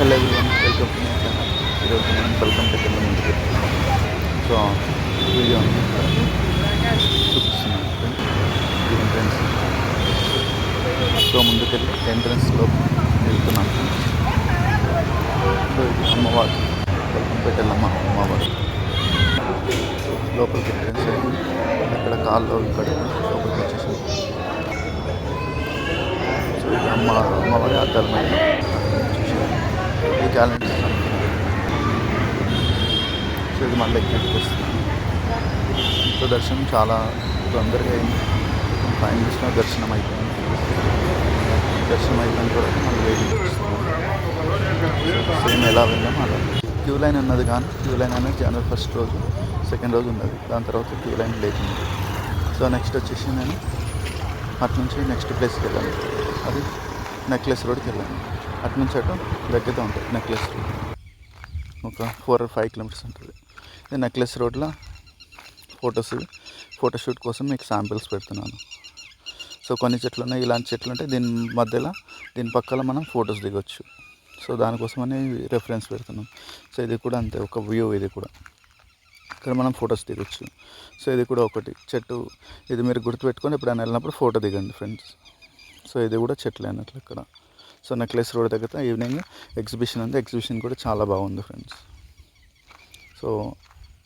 Hello everyone, welcome to my channel. ఈరోజు మనం welcome to కింద ముందుకు వెళ్తున్నాం. సో వీడియో చూపిస్తున్నాను. ఇది ఎంట్రన్స్. సో ముందుకెళ్ళి ఎంట్రన్స్లో వెళ్తున్నాం. సో ఇది అమ్మవారు, వెల్కమ్ పెట్టెల్లమ్మ అమ్మవారు. లోపలికి ఎంట్రన్స్ అయింది. అక్కడ కాల్లో ఇక్కడ లోపలికి వచ్చేసి సో ఇది అమ్మవారి అద్దాల మీద ఈ క్యాలెండర్. సో ఇది మళ్ళీ ఎగ్జిట్కి వస్తుంది. సో దర్శనం చాలా తొందరగా అయింది. 5 నిమిషంలో దర్శనం అయిపోయింది. దర్శనం అయిపోయిన తర్వాత మళ్ళీ వెయిటింగ్ చేస్తున్నాం. సేమ్ ఎలా వెళ్ళాము అలా. క్యూ లైన్ ఉన్నది, కానీ క్యూ లైన్ అనేది జనవరి 1st రోజు, 2nd రోజు ఉన్నది. దాని తర్వాత క్యూ లైన్ లేకుండా. సో నెక్స్ట్ వచ్చేసి నేను అటు నుంచి నెక్స్ట్ ప్లేస్కి వెళ్ళాను. అది నెక్లెస్ రోడ్కి వెళ్ళాను. అటు నుంచి అటు దగ్గరగా ఉంటుంది నెక్లెస్ రోడ్. ఒక 4 or 5 కిలోమీటర్స్ ఉంటుంది. ఇది నెక్లెస్ రోడ్లో ఫోటోషూట్ కోసం మీకు శాంపిల్స్ పెడుతున్నాను. సో కొన్ని చెట్లు ఉన్నాయి, ఇలాంటి చెట్లు ఉంటాయి. దీని పక్కన మనం ఫొటోస్ దిగొచ్చు. సో దానికోసమని రెఫరెన్స్ పెడుతున్నాం. సో ఇది కూడా అంతే, ఒక వ్యూ. ఇది కూడా ఇక్కడ మనం ఫొటోస్ దిగొచ్చు. సో ఇది కూడా ఒకటి చెట్టు. ఇది మీరు గుర్తుపెట్టుకొని ఎప్పుడైనా వెళ్ళినప్పుడు ఫోటో దిగండి ఫ్రెండ్స్. సో ఇది కూడా చెట్లు అన్నట్లు ఇక్కడ. సో నెక్లెస్ రోడ్ దగ్గర ఈవినింగ్ ఎగ్జిబిషన్ ఉంది. ఎగ్జిబిషన్ కూడా చాలా బాగుంది ఫ్రెండ్స్. సో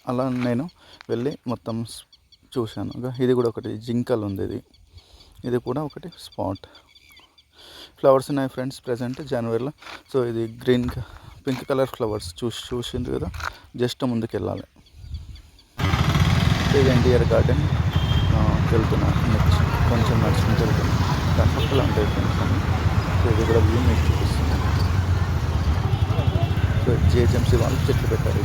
అలా నేను వెళ్ళి మొత్తం చూశాను. ఇది కూడా ఒకటి జింకల్ ఉంది. ఇది కూడా ఒకటి స్పాట్. ఫ్లవర్స్ ఉన్నాయి ఫ్రెండ్స్ ప్రజెంట్ జనవరిలో. సో ఇది పింక్ కలర్ ఫ్లవర్స్ చూసింది కదా. జస్ట్ ముందుకు వెళ్ళాలి. ఇది ఎన్టీఆర్ గార్డెన్ వెళ్తున్నాను. నెక్స్ట్ కొంచెం నడుచుకుంటూ వెళ్తున్నాను. దాని పక్కల ఉంటాయి ఫ్రెండ్స్ అని. సో ఇది కూడా వ్యూ మీకు చూపిస్తుంది. సో జిహెచ్ఎంసీ వాళ్ళు చెట్లు పెట్టారు.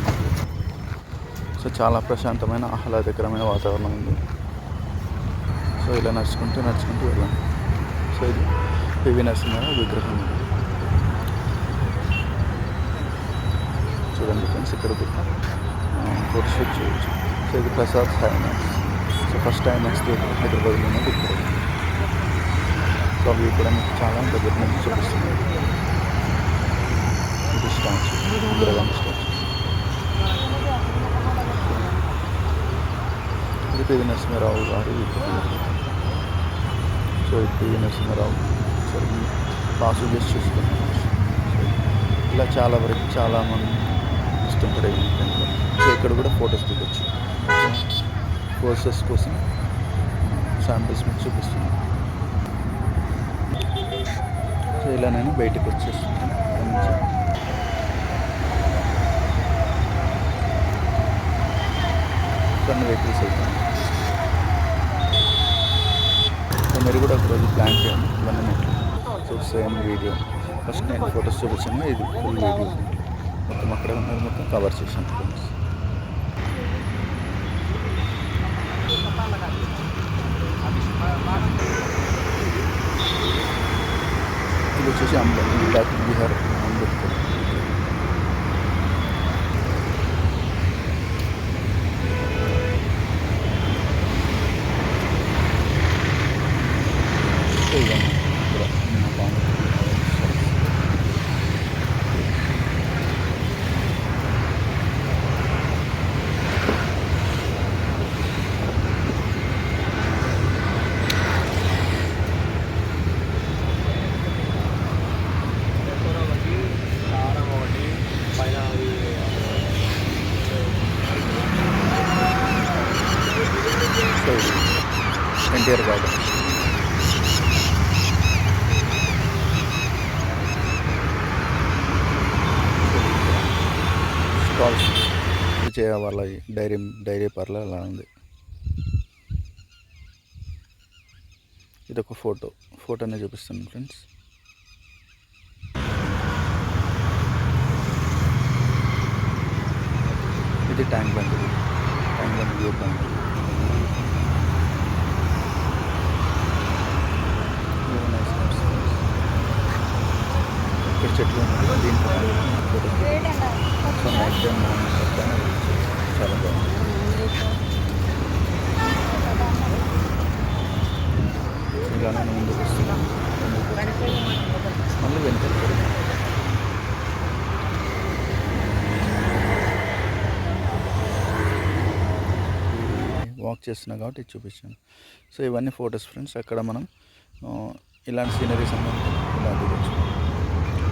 సో చాలా ప్రశాంతమైన ఆహ్లాదకరమైన వాతావరణం ఉంది. సో ఇలా నడుచుకుంటూ వెళ్ళాను. సో ఇది పివి నరసింహారావు విగ్రహం చూడండి ఫ్రెండ్స్. ఇక్కడ కూడా ఫోటోషూట్ చేయొచ్చు. సో ఇది ప్రసాద్ హైమాక్స్. సో ఫస్ట్ హైమాక్స్ హైదరాబాద్లో ఉన్నది ఇక్కడ. సో అవి కూడా మీకు చాలా దగ్గర నుంచి చూపిస్తున్నాయి. ఇది స్టాచ్యూ, ఇందిరాగాంధీ స్టాచ్యూ. ఇది పివి నరసింహారావు గారి విగ్రహం. సో ఇది పివి నరసింహారావు. సో పాసు చేసి చూసుకున్నాను. ఇలా చాలా వరకు చాలామంది ఇస్తుంటారు ఈ వీకెండ్లో. సో ఇక్కడ కూడా ఫొటోస్ దిగొచ్చు. కోర్సెస్ కోసం శాంపిల్స్ మీకు చూపిస్తున్నాను. సో ఇలా నేను బయటకు వచ్చేస్తున్నాను. కొన్ని వెహికల్స్ వెళ్తాను. సో మీరు కూడా ఒకరోజు ప్లాన్ చేయండి ఇవన్నీ మీకు. సో సేమ్ వీడియో ఫస్ట్ నేను ఫొటోస్ చూపించాను. ఇది ఫుల్ వీడియో మొత్తం అక్కడే ఉన్నది మొత్తం కవర్ చేశాను ఫ్రెండ్స్. ఇది వచ్చేసి doctor BR Ambedkar. NTR garden. Stalls వాళ్ళ డైరీ పార్లర్ అలా ఉంది. ఇది ఒక ఫోటోనే చూపిస్తాను ఫ్రెండ్స్. ఇది ట్యాంక్ బండ్ వ్యూ పాయింట్. ఇక్కడ చెట్లు ఉన్నాయి. దీంట్లో సో నైట్ టైం చాలా బాగుంది. ఇలానే ముందుకు వస్తున్నాను. మళ్ళీ వెనకాల వాక్ చేస్తున్నా కాబట్టి ఇది చూపించాను. సో ఇవన్నీ ఫొటోస్ ఫ్రెండ్స్. అక్కడ మనం ఇలాంటి సీనరీస్ అన్నీ ఇలా దిగొచ్చు.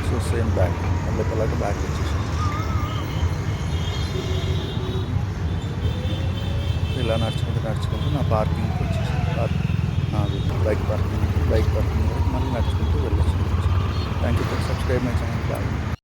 సో సేమ్ బ్యాక్ లోపల బ్యాక్ వచ్చేసి ఇలా నడుచుకుంటూ నా పార్కింగ్కి వచ్చేసాను. నాది బైక్ పార్కింగ్ వరకు మళ్ళీ నడుచుకుంటూ వెళ్ళొచ్చు. Thank you for subscribe my channel. Bye.